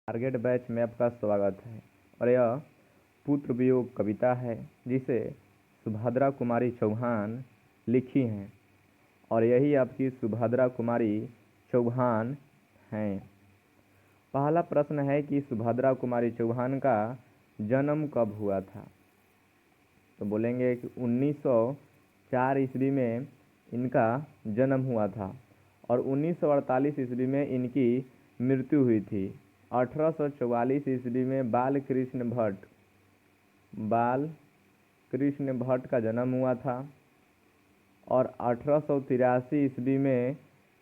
Target batch में आपका स्वागत है। और यह पुत्र वियोग कविता है जिसे सुभद्रा कुमारी चौहान लिखी हैं और यही आपकी सुभद्रा कुमारी चौहान हैं। पहला प्रश्न है कि सुभद्रा कुमारी चौहान का जन्म कब हुआ था। तो बोलेंगे कि 1904 ईस्वी में इनका जन्म हुआ था और 1948 ईस्वी में इनकी मृत्यु हुई थी। 1844 ईस्वी में बाल कृष्ण भट्ट का जन्म हुआ था और 1883 ईस्वी में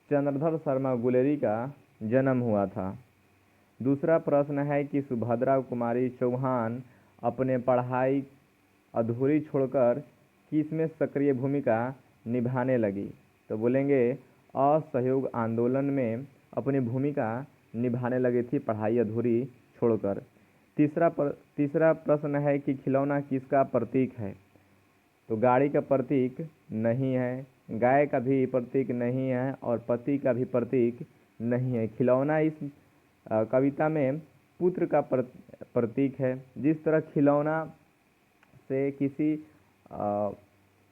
चंद्रधर शर्मा गुलेरी का जन्म हुआ था। दूसरा प्रश्न है कि सुभद्रा कुमारी चौहान अपने पढ़ाई अधूरी छोड़कर किसमें सक्रिय भूमिका निभाने लगी। तो बोलेंगे असहयोग आंदोलन में अपनी भूमिका निभाने लगी थी पढ़ाई अधूरी छोड़कर। तीसरा प्रश्न है कि खिलौना किसका प्रतीक है। तो गाड़ी का प्रतीक नहीं है, गाय का भी प्रतीक नहीं है और पति का भी प्रतीक नहीं है। खिलौना इस कविता में पुत्र का प्रतीक है। जिस तरह खिलौना से किसी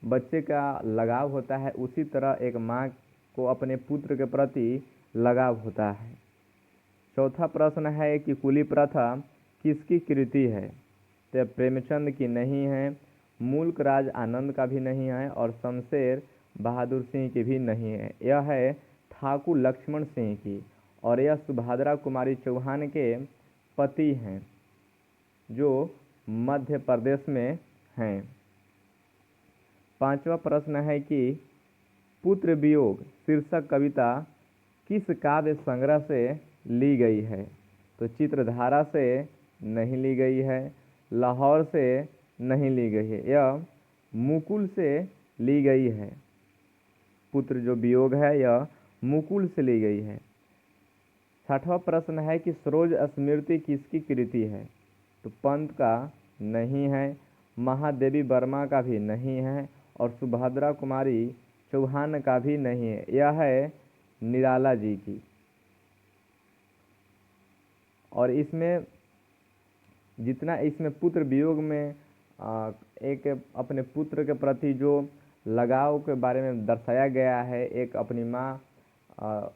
बच्चे का लगाव होता है उसी तरह एक माँ को अपने पुत्र के प्रति लगाव होता है। चौथा प्रश्न है कि कुली प्रथा किसकी कृति है। तो प्रेमचंद की नहीं है, मुल्क राज आनंद का भी नहीं है और शमशेर बहादुर सिंह की भी नहीं है। यह है ठाकुर लक्ष्मण सिंह की और यह सुभद्रा कुमारी चौहान के पति हैं जो मध्य प्रदेश में हैं। पांचवा प्रश्न है कि पुत्र वियोग शीर्षक कविता किस काव्य संग्रह से ली गई है। तो चित्रधारा से नहीं ली गई है, लाहौर से नहीं ली गई है, यह मुकुल से ली गई है। पुत्र जो वियोग है यह मुकुल से ली गई है। छठवां प्रश्न है कि सरोज स्मृति किसकी कृति है। तो पंत का नहीं है, महादेवी वर्मा का भी नहीं है और सुभद्रा कुमारी चौहान का भी नहीं है। यह है निराला जी की। और इसमें जितना इसमें पुत्र वियोग में एक अपने पुत्र के प्रति जो लगाव के बारे में दर्शाया गया है, एक अपनी माँ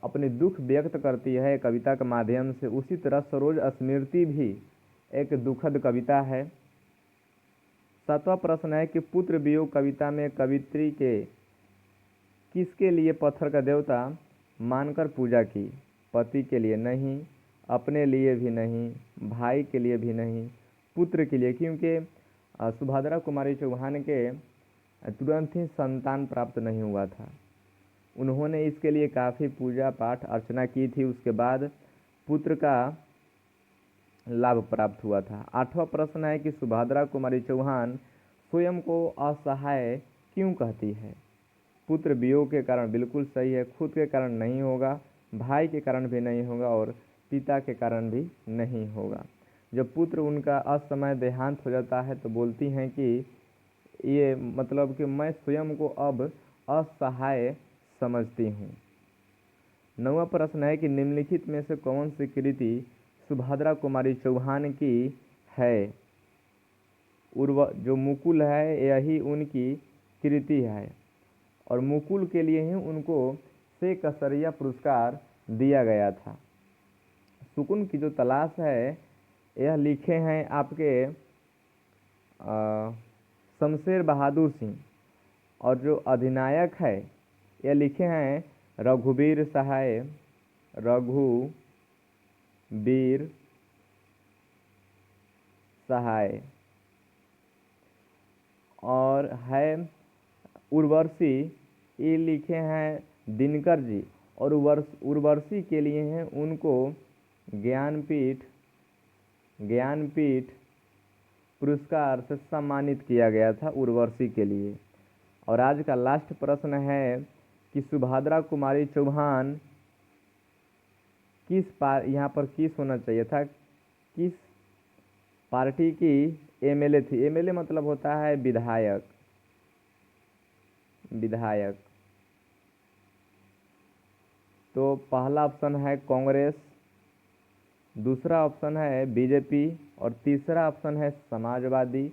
अपनी दुख व्यक्त करती है कविता के माध्यम से, उसी तरह सरोज स्मृति भी एक दुखद कविता है। सातवां प्रश्न है कि पुत्र वियोग कविता में कवित्री के किसके लिए पत्थर का देवता मानकर पूजा की। पति के लिए नहीं, अपने लिए भी नहीं, भाई के लिए भी नहीं, पुत्र के लिए, क्योंकि सुभद्रा कुमारी चौहान के तुरंत ही संतान प्राप्त नहीं हुआ था। उन्होंने इसके लिए काफ़ी पूजा पाठ अर्चना की थी, उसके बाद पुत्र का लाभ प्राप्त हुआ था। आठवां प्रश्न है कि सुभद्रा कुमारी चौहान स्वयं को असहाय क्यों कहती है। पुत्र वियोग के कारण बिल्कुल सही है, खुद के कारण नहीं होगा, भाई के कारण भी नहीं होगा और पिता के कारण भी नहीं होगा। जब पुत्र उनका असमय देहांत हो जाता है तो बोलती हैं कि ये मतलब कि मैं स्वयं को अब असहाय समझती हूँ। नौवां प्रश्न है कि निम्नलिखित में से कौन सी कृति सुभद्रा कुमारी चौहान की है। जो मुकुल है यही उनकी कृति है और मुकुल के लिए ही उनको शेकसरिया पुरस्कार दिया गया था। सुकून की जो तलाश है यह लिखे हैं आपके शमशेर बहादुर सिंह और जो अधिनायक है यह लिखे हैं रघुवीर सहाय और है उर्वशी, ये लिखे हैं दिनकर जी और उर्वशी के लिए हैं उनको ज्ञानपीठ पुरस्कार से सम्मानित किया गया था उर्वशी के लिए। और आज का लास्ट प्रश्न है कि सुभद्रा कुमारी चौहान यहाँ पर किस होना चाहिए था, किस पार्टी की एमएलए थी। एमएलए मतलब होता है विधायक। तो पहला ऑप्शन है कांग्रेस, दूसरा ऑप्शन है बीजेपी और तीसरा ऑप्शन है समाजवादी,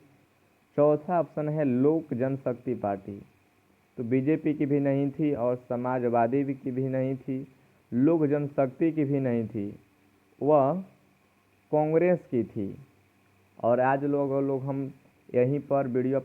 चौथा ऑप्शन है लोक जनशक्ति पार्टी। तो बीजेपी की भी नहीं थी और समाजवादी की भी नहीं थी, लोक जनशक्ति की भी नहीं थी, वह कांग्रेस की थी। और आज लोग हम यहीं पर वीडियो पर